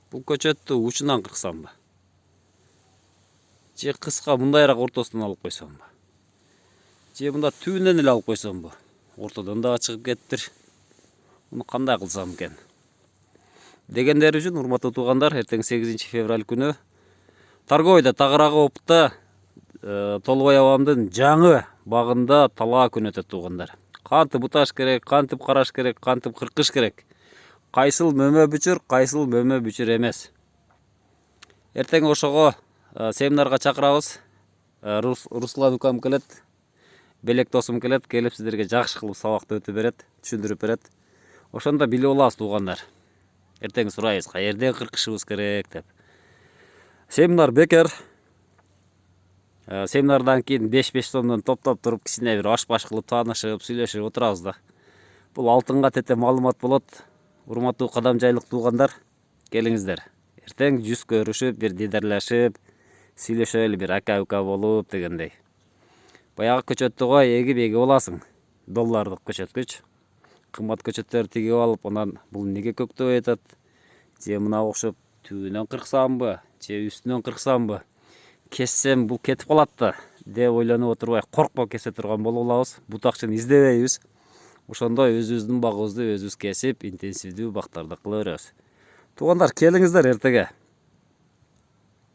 Бұл көчөттү учунан кырксамбы? Же кыска мындайраак ортосунан алып койсомбу? Же мында түбүнөн эле алып койсомбу? Ортодон дагы чыгып кетиптир. Муну кандай кылсам экен? Дегендер үчүн, урматтуу туугандар, эртең 8 февраль күнү Таргойда Тагыраагы опта Толбой абамдын жаңы багында талаа күн өтөт туугандар. Кантип буташ керек, кантип караш керек, кантип кыркыш керек. Кайсыл мөмө бүчүр, кайсыл мөмө бүчүр эмес. Эртең ошого семинарга чакырабыз. Руслан укам келет, Белек досум келет, келип сиздерге жакшы кылып сабакты өтүп берет, түшүндүрүп берет. Ошондо билип алабыз туугандар. Эртең сурайбыз, каерден кыркышыбыз керек деп. Семинар бекер. Семинардан кийин 5 сомдон топтоп туруп кичине бир аш-баш кылып таанышып, сүйлөшүп отурабыз да. Бул алтынга тете маалымат болот. Урматтуу кадамжайлык туугандар, келиңиздер. Эртең жүз көрүшүп, бир дидарлашып, сүйлөшөлү, бир ака-ука болуп дегендей. Баягы көчөттү кой эгип аласың. Доллардык көчөткүч. Кымбат көчөттөрдү тигип алып, анан бул неге көктөбөй атат? Же мына окшоп түбүнөн кырксамбы, же үстүнөн кырксамбы? Кессем бул кетип калат да деп ойлонуп отурбай, коркпой кесе турган болуп алабыз. Бутакчыны издебейбиз. Ошондой өзүбүздүн багыбызды өзүбүз кесип, интенсивдүү бактарды кыла беребиз. Туугандар, келиңиздер эртеге.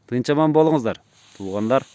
Тынч аман болуңуздар, туугандар.